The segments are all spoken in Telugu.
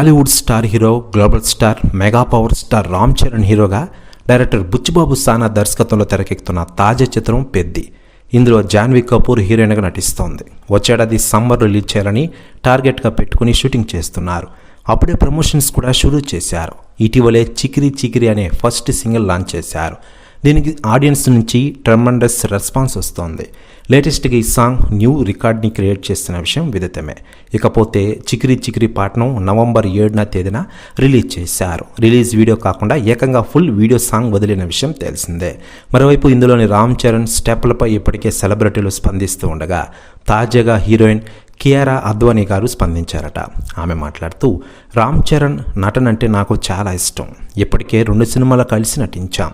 Tollywood star hero, global star, mega power star Ram Charan హీరోగా డైరెక్టర్ బుచ్చిబాబు సానా దర్శకత్వంలో తెరకెక్కుతున్న తాజా చిత్రం పెద్ది. ఇందులో జాన్వీ కపూర్ హీరోయిన్గా నటిస్తోంది. వచ్చేడాది సమ్మర్ రిలీజ్ చేయాలని టార్గెట్గా పెట్టుకుని షూటింగ్ చేస్తున్నారు. అప్పుడే ప్రమోషన్స్ కూడా షురూ చేశారు. ఇటీవలే చికిరి చికిరి అనే ఫస్ట్ సింగిల్ లాంచ్ చేశారు. దీనికి ఆడియన్స్ నుంచి ట్రెమండస్ రెస్పాన్స్ వస్తోంది. లేటెస్ట్గా ఈ సాంగ్ న్యూ రికార్డ్ని క్రియేట్ చేస్తున్న విషయం విదితమే. ఇకపోతే చికిరి చికిరి పాటను నవంబర్ 7వ తేదీన రిలీజ్ చేశారు. రిలీజ్ వీడియో కాకుండా ఏకంగా ఫుల్ వీడియో సాంగ్ వదిలిన విషయం తెలిసిందే. మరోవైపు ఇందులోని రామ్ చరణ్ స్టెప్లపై ఇప్పటికే సెలబ్రిటీలు స్పందిస్తూ ఉండగా తాజాగా హీరోయిన్ కియారా అద్వానీ గారు స్పందించారట. ఆమె మాట్లాడుతూ, రామ్ చరణ్ నటన అంటే నాకు చాలా ఇష్టం. ఇప్పటికే 2 సినిమాలు కలిసి నటించాం.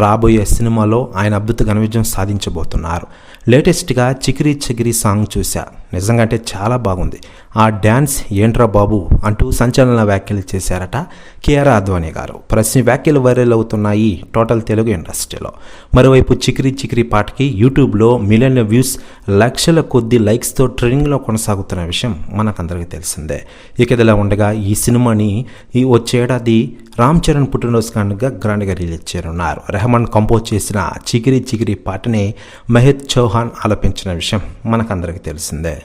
రాబోయే సినిమాలో ఆయన అద్భుత ఘన విజయం సాధించబోతున్నారు. లేటెస్ట్గా చికిరి చికిరి సాంగ్ చూశా. నిజంగా అంటే చాలా బాగుంది. ఆ డ్యాన్స్ ఏంట్రా బాబు అంటూ సంచలన వ్యాఖ్యలు చేశారట కియారా అద్వానీ గారు. ప్రతి వ్యాఖ్యలు వైరల్ అవుతున్నాయి టోటల్ తెలుగు ఇండస్ట్రీలో. మరోవైపు చికిరి చికిరి పాటకి యూట్యూబ్లో మిలియన్ల వ్యూస్, లక్షల కొద్ది లైక్స్తో ట్రెండింగ్లో కొనసాగుతున్న విషయం మనకందరికీ తెలిసిందే. ఇక ఇదిలా ఉండగా ఈ సినిమాని వచ్చేడాది రామ్ చరణ్ పుట్టినరోజు కానుకగా గ్రాండ్గా రిలీజ్ చేయనున్నారు. రెహమాన్ కంపోజ్ చేసిన చికిరి చికిరి పాటని మహేత్ చౌహాన్ ఆలపించిన విషయం మనకందరికీ తెలిసిందే.